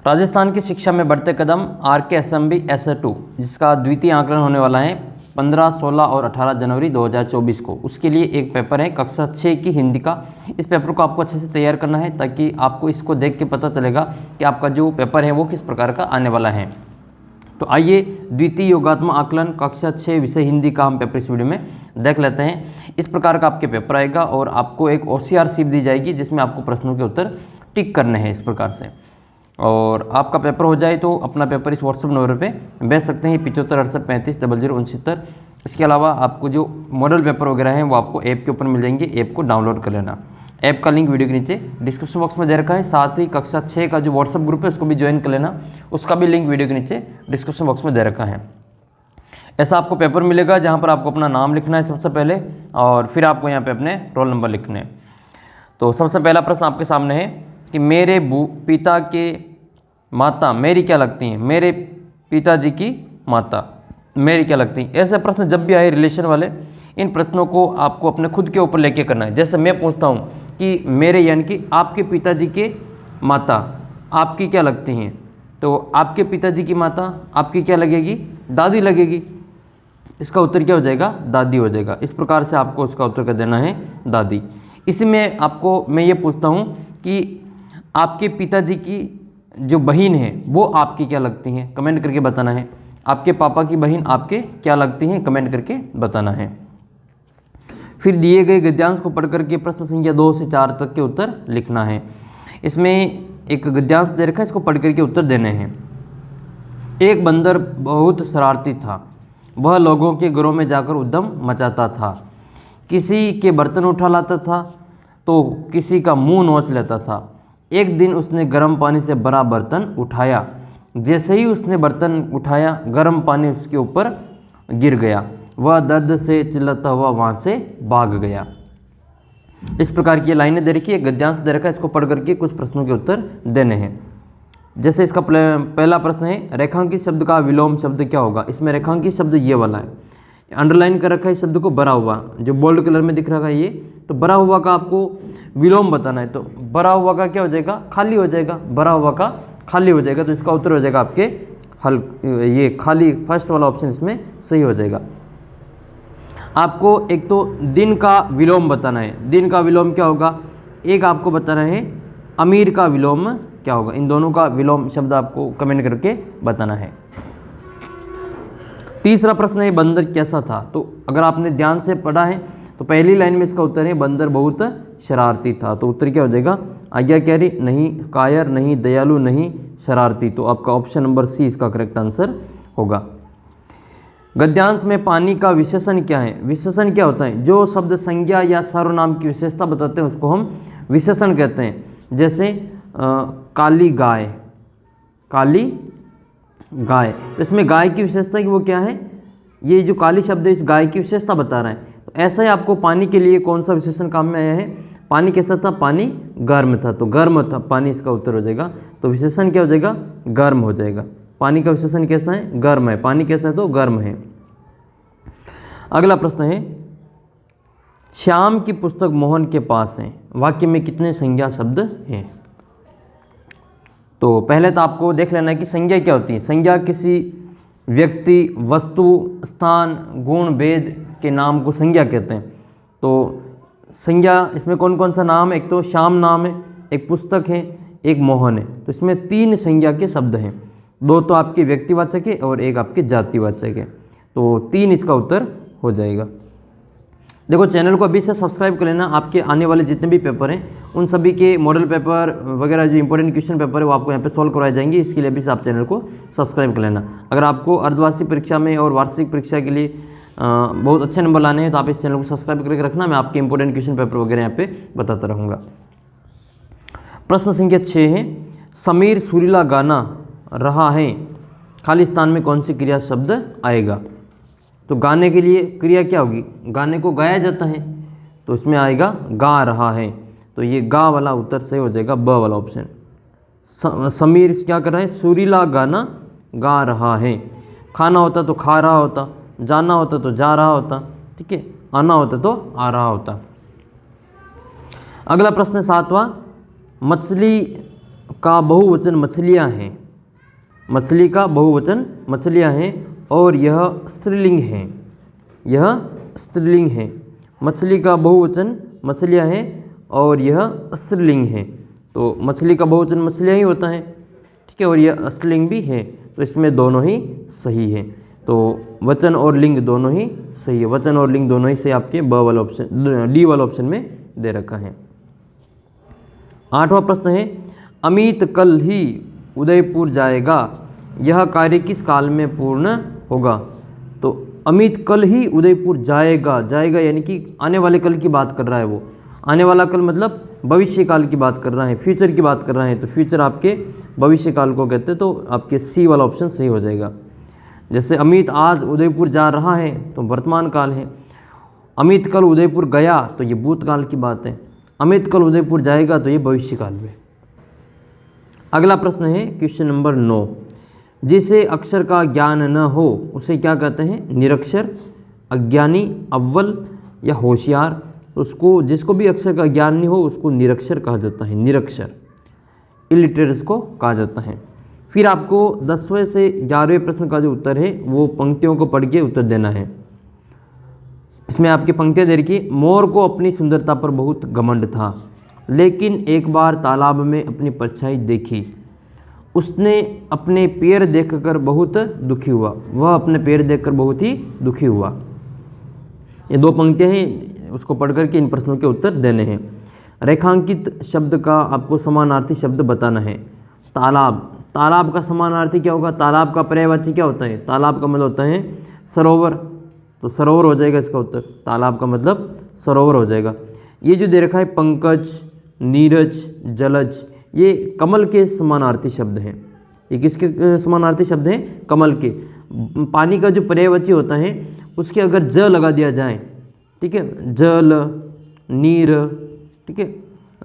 राजस्थान की शिक्षा में बढ़ते कदम RK Assembly SA2 जिसका द्वितीय आकलन होने वाला है 15, 16 और 18 जनवरी 2024 को। उसके लिए एक पेपर है कक्षा 6 की हिंदी का। इस पेपर को आपको अच्छे से तैयार करना है ताकि आपको इसको देख के पता चलेगा कि आपका जो पेपर है वो किस प्रकार का आने वाला है। तो आइए द्वितीय योगात्मक आकलन कक्षा 6 विषय हिंदी का हम पेपर इस वीडियो में देख लेते हैं। इस प्रकार का आपके पेपर आएगा और आपको एक OCR शीट दी जाएगी जिसमें आपको प्रश्नों के उत्तर टिक करने हैं इस प्रकार से। और आपका पेपर हो जाए तो अपना पेपर इस व्हाट्सएप नंबर पे भेज सकते हैं 75 68 35 00 69। इसके अलावा आपको जो मॉडल पेपर वगैरह हैं वो आपको ऐप के ऊपर मिल जाएंगे, ऐप को डाउनलोड कर लेना। ऐप का लिंक वीडियो के नीचे डिस्क्रिप्शन बॉक्स में दे रखा है। साथ ही कक्षा 6 का जो व्हाट्सएप ग्रुप है उसको भी ज्वाइन कर लेना, उसका भी लिंक वीडियो के नीचे डिस्क्रिप्शन बॉक्स में दे रखा है। ऐसा आपको पेपर मिलेगा जहाँ पर आपको अपना नाम लिखना है सबसे पहले और फिर आपको यहाँ पर अपने रोल नंबर लिखने हैं। तो सबसे पहला प्रश्न आपके सामने है कि मेरे पिता के माता मेरी क्या लगती हैं। मेरे पिताजी की माता मेरी क्या लगती हैं। ऐसे प्रश्न जब भी आए रिलेशन वाले, इन प्रश्नों को आपको अपने खुद के ऊपर लेके करना है। जैसे मैं पूछता हूँ कि मेरे यानी कि आपके पिताजी के माता आपकी क्या लगती हैं, तो आपके पिताजी की माता आपकी क्या लगेगी, दादी लगेगी। इसका उत्तर क्या हो जाएगा, दादी हो जाएगा। इस प्रकार से आपको उसका उत्तर कर देना है दादी। इसी में आपको मैं ये पूछता हूँ कि आपके पिताजी की जो बहन है वो आपकी क्या लगती हैं, कमेंट करके बताना है। आपके पापा की बहन आपके क्या लगती हैं, कमेंट करके बताना है। फिर दिए गए गद्यांश को पढ़ करके प्रश्न संख्या 2 से 4 तक के उत्तर लिखना है। इसमें एक गद्यांश दे रखा है, इसको पढ़ करके उत्तर देने हैं। एक बंदर बहुत शरारती था, वह लोगों के घरों में जाकर उद्यम मचाता था। किसी के बर्तन उठा लाता था तो किसी का मुंह नोच लेता था। एक दिन उसने गर्म पानी से भरा बर्तन उठाया। जैसे ही उसने बर्तन उठाया गर्म पानी उसके ऊपर गिर गया। वह दर्द से चिल्लाता हुआ वहाँ से भाग गया। इस प्रकार की लाइनें दे रखी है, गद्यांश दे रखा है, इसको पढ़ करके कुछ प्रश्नों के उत्तर देने हैं। जैसे इसका पहला प्रश्न है रेखांकित शब्द का विलोम शब्द क्या होगा। इसमें रेखांकित शब्द ये वाला है, अंडरलाइन कर रखा है शब्द को, भरा हुआ जो बोल्ड कलर में दिख रहा है ये। तो भरा हुआ का आपको विलोम बताना है, तो भरा हुआ का क्या हो जाएगा, खाली हो जाएगा। भरा हुआ का खाली हो जाएगा, तो इसका उत्तर हो जाएगा आपके हल ये खाली, फर्स्ट वाला ऑप्शन इसमें सही हो जाएगा। आपको एक तो दिन का विलोम बताना है। दिन का विलोम क्या होगा, एक आपको बताना है अमीर का विलोम क्या होगा। इन दोनों का विलोम शब्द आपको कमेंट करके बताना है। तीसरा प्रश्न है बंदर कैसा था। तो अगर आपने ध्यान से पढ़ा है तो पहली लाइन में इसका उत्तर है बंदर बहुत शरारती था। तो उत्तर क्या हो जाएगा, आज्ञाकारी नहीं, कायर नहीं, दयालु नहीं, शरारती। तो आपका ऑप्शन नंबर सी इसका करेक्ट आंसर होगा। गद्यांश में पानी का विशेषण क्या है। विशेषण क्या होता है, जो शब्द संज्ञा या सर्वनाम की विशेषता बताते हैं उसको हम विशेषण कहते हैं। जैसे काली गाय, काली गाय, तो इसमें गाय की विशेषता कि वो क्या है, ये जो काली शब्द है इस गाय की विशेषता बता रहा है। तो ऐसा ही आपको पानी के लिए कौन सा विशेषण काम में आया है, पानी कैसा था, पानी गर्म था, तो गर्म था पानी, इसका उत्तर हो जाएगा। तो विशेषण क्या हो जाएगा, गर्म हो जाएगा। पानी का विशेषण कैसा है, गर्म है। पानी कैसा है, तो गर्म है। अगला प्रश्न है श्याम की पुस्तक मोहन के पास है, वाक्य में कितने संज्ञा शब्द हैं। तो पहले तो आपको देख लेना है कि संज्ञा क्या होती है। संज्ञा किसी व्यक्ति, वस्तु, स्थान, गुण, भेद के नाम को संज्ञा कहते हैं। तो संज्ञा इसमें कौन कौन सा नाम है, एक तो श्याम नाम है, एक पुस्तक है, एक मोहन है। तो इसमें 3 संज्ञा के शब्द हैं, 2 तो आपके व्यक्तिवाचक है और एक आपके जातिवाचक है। तो 3 इसका उत्तर हो जाएगा। देखो चैनल को अभी से सब्सक्राइब कर लेना। आपके आने वाले जितने भी पेपर हैं उन सभी के मॉडल पेपर वगैरह जो इंपॉर्टेंट क्वेश्चन पेपर है वो आपको यहाँ पे सॉल्व करवाए जाएंगे। इसके लिए अभी से आप चैनल को सब्सक्राइब कर लेना। अगर आपको अर्धवार्षिक परीक्षा में और वार्षिक परीक्षा के लिए बहुत अच्छे नंबर लाने हैं तो आप इस चैनल को सब्सक्राइब करके रखना। मैं आपके इंपॉर्टेंट क्वेश्चन पेपर वगैरह यहाँ पे बताता रहूँगा। प्रश्न संख्या 6 है समीर सुरीला गाना रहा है, खाली स्थान में कौन सी क्रिया शब्द आएगा। तो गाने के लिए क्रिया क्या होगी, गाने को गाया जाता है, तो इसमें आएगा गा रहा है। तो ये गा वाला उत्तर सही हो जाएगा, ब वाला ऑप्शन। समीर क्या कर रहा है, सुरीला गाना गा रहा है। खाना होता तो खा रहा होता, जाना होता तो जा रहा होता, ठीक है, आना होता तो आ रहा होता। अगला प्रश्न 7वां, मछली का बहुवचन मछलियां हैं, मछली का बहुवचन मछलियाँ हैं और यह स्त्रीलिंग है। यह स्त्रीलिंग है। मछली का बहुवचन मछलियाँ हैं और यह स्त्रीलिंग है। तो मछली का बहुवचन मछलियाँ ही होता है, ठीक है, और यह स्त्रीलिंग भी है। तो इसमें दोनों ही सही है। तो वचन और लिंग दोनों ही सही है। वचन और लिंग दोनों ही सही आपके ब वाला ऑप्शन, डी वाला ऑप्शन में दे रखा है। 8वां प्रश्न है, अमित कल ही उदयपुर जाएगा, यह कार्य किस काल में पूर्ण होगा? तो अमित कल ही उदयपुर जाएगा, जाएगा यानी कि आने वाले कल की बात कर रहा है वो। आने वाला कल मतलब भविष्य काल की बात कर रहा है, फ्यूचर की बात कर रहा है। तो फ्यूचर आपके भविष्य काल को कहते हैं। तो आपके सी वाला ऑप्शन सही हो जाएगा। जैसे अमित आज उदयपुर जा रहा है तो वर्तमान काल है। अमित कल उदयपुर गया तो ये भूतकाल की बात है। अमित कल उदयपुर जाएगा तो ये भविष्य काल में। अगला प्रश्न है क्वेश्चन नंबर 9, जिसे अक्षर का ज्ञान न हो उसे क्या कहते हैं? निरक्षर, अज्ञानी, अव्वल या होशियार। उसको जिसको भी अक्षर का ज्ञान नहीं हो उसको निरक्षर कहा जाता है। निरक्षर, इलिटरेट्स को कहा जाता है। फिर आपको 10वें से 11वें प्रश्न का जो उत्तर है वो पंक्तियों को पढ़ के उत्तर देना है। इसमें आपकी पंक्तियाँ दे रखी, मोर को अपनी सुंदरता पर बहुत घमंड था, लेकिन एक बार तालाब में अपनी परछाई देखी। उसने अपने पैर देखकर बहुत दुखी हुआ। वह अपने पैर देखकर बहुत ही दुखी हुआ। ये 2 पंक्तियाँ हैं, उसको पढ़ करके इन प्रश्नों के उत्तर देने हैं। रेखांकित शब्द का आपको समानार्थी शब्द बताना है। तालाब, तालाब का समानार्थी क्या होगा? तालाब का पर्यायवाची क्या होता है? तालाब का मतलब होता है सरोवर, तो सरोवर हो जाएगा इसका उत्तर। तालाब का मतलब सरोवर हो जाएगा। ये जो दे रखा है पंकज, नीरज, जलज, ये कमल के समानार्थी शब्द हैं। ये किसके समानार्थी शब्द हैं? कमल के। पानी का जो पर्यायवाची होता है उसके अगर ज लगा दिया जाए, ठीक है, जल, नीर, ठीक है,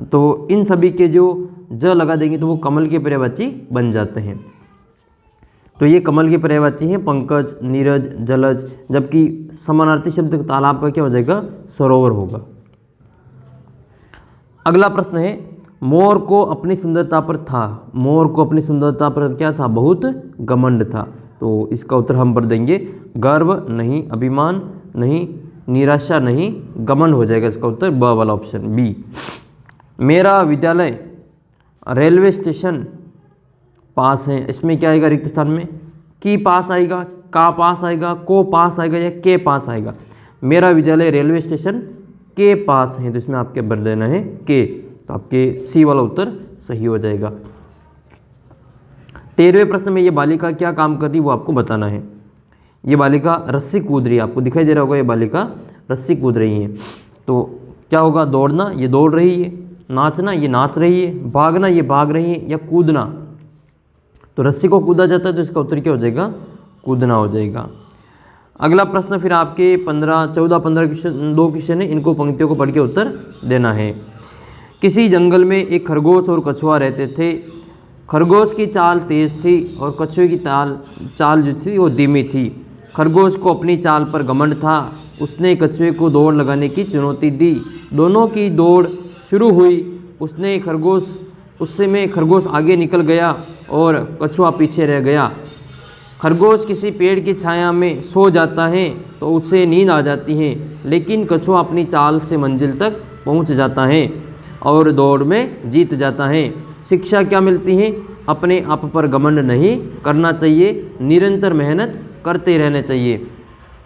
तो इन सभी के जो ज लगा देंगे तो वो कमल के पर्यायवाची बन जाते हैं। तो ये कमल के पर्यायवाची हैं पंकज, नीरज, जलज, जबकि समानार्थी शब्द तालाब का क्या हो जाएगा? सरोवर होगा। अगला प्रश्न है, मोर को अपनी सुंदरता पर था, मोर को अपनी सुंदरता पर क्या था? बहुत घमंड था। तो इसका उत्तर हम पर देंगे गर्व नहीं, अभिमान नहीं, निराशा नहीं, घमंड हो जाएगा इसका उत्तर ब वाला ऑप्शन बी। मेरा विद्यालय रेलवे स्टेशन पास है, इसमें क्या आएगा रिक्त स्थान में? की पास आएगा, का पास आएगा, को पास आएगा या के पास आएगा? मेरा विद्यालय रेलवे स्टेशन के पास है, तो इसमें आपके भर देना है के। तो आपके सी वाला उत्तर सही हो जाएगा। 13वें प्रश्न में ये बालिका क्या काम कर रही वो आपको बताना है। ये बालिका रस्सी कूद रही है, आपको दिखाई दे रहा होगा ये बालिका रस्सी कूद रही है। तो क्या होगा? दौड़ना, ये दौड़ रही है, नाचना, ये नाच रही है, भागना, ये भाग रही है, या कूदना। तो रस्सी को कूदा जाता है तो इसका उत्तर क्या हो जाएगा? कूदना हो जाएगा। अगला प्रश्न फिर आपके 14-15 क्वेश्चन, 2 क्वेश्चन है, इनको पंक्तियों को पढ़ के उत्तर देना है। किसी जंगल में एक खरगोश और कछुआ रहते थे। खरगोश की चाल तेज थी और कछुए की चाल जो थी वो धीमी थी। खरगोश को अपनी चाल पर घमंड था, उसने कछुए को दौड़ लगाने की चुनौती दी। दोनों की दौड़ शुरू हुई, उससे में खरगोश आगे निकल गया और कछुआ पीछे रह गया। खरगोश किसी पेड़ की छाया में सो जाता है तो उसे नींद आ जाती है, लेकिन कछुआ अपनी चाल से मंजिल तक पहुंच जाता है और दौड़ में जीत जाता है। शिक्षा क्या मिलती है? अपने आप पर घमंड नहीं करना चाहिए, निरंतर मेहनत करते रहना चाहिए।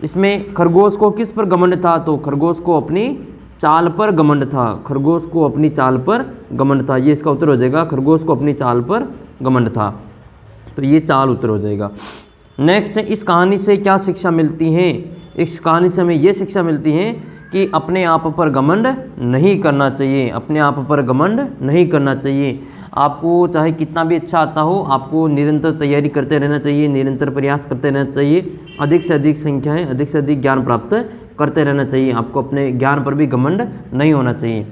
इसमें खरगोश को किस पर घमंड था? तो खरगोश को अपनी चाल पर घमंड था। खरगोश को अपनी चाल पर घमंड था, ये इसका उत्तर हो जाएगा। खरगोश को अपनी चाल पर घमंड था, तो ये चाल उत्तर हो जाएगा। नेक्स्ट, इस कहानी से क्या शिक्षा मिलती है? इस कहानी से हमें ये शिक्षा मिलती है कि अपने आप पर घमंड नहीं करना चाहिए। अपने आप पर घमंड नहीं करना चाहिए। आपको चाहे कितना भी अच्छा आता हो, आपको निरंतर तैयारी करते रहना चाहिए, निरंतर प्रयास करते रहना चाहिए, अधिक से अधिक संख्याएं, अधिक से अधिक ज्ञान प्राप्त करते रहना चाहिए। आपको अपने ज्ञान पर भी घमंड नहीं होना चाहिए।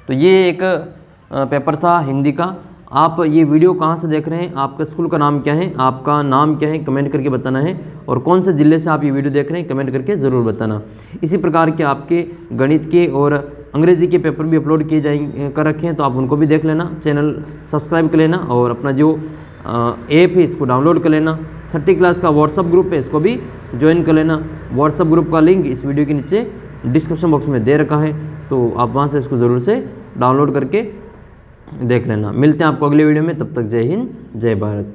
तो ये एक पेपर था हिंदी का। आप ये वीडियो कहाँ से देख रहे हैं, आपका स्कूल का नाम क्या है, आपका नाम क्या है, कमेंट करके बताना है, और कौन से ज़िले से आप ये वीडियो देख रहे हैं कमेंट करके ज़रूर बताना। इसी प्रकार के आपके गणित के और अंग्रेजी के पेपर भी अपलोड किए कर रखे हैं, तो आप उनको भी देख लेना, चैनल सब्सक्राइब कर लेना और अपना जो ऐप है इसको डाउनलोड कर लेना। 30 क्लास का व्हाट्सअप ग्रुप है, इसको भी ज्वाइन कर लेना। व्हाट्सअप ग्रुप का लिंक इस वीडियो के नीचे डिस्क्रिप्शन बॉक्स में दे रखा है, तो आप वहाँ से इसको ज़रूर से डाउनलोड करके देख लेना। मिलते हैं आपको अगले वीडियो में, तब तक जय हिंद जय भारत।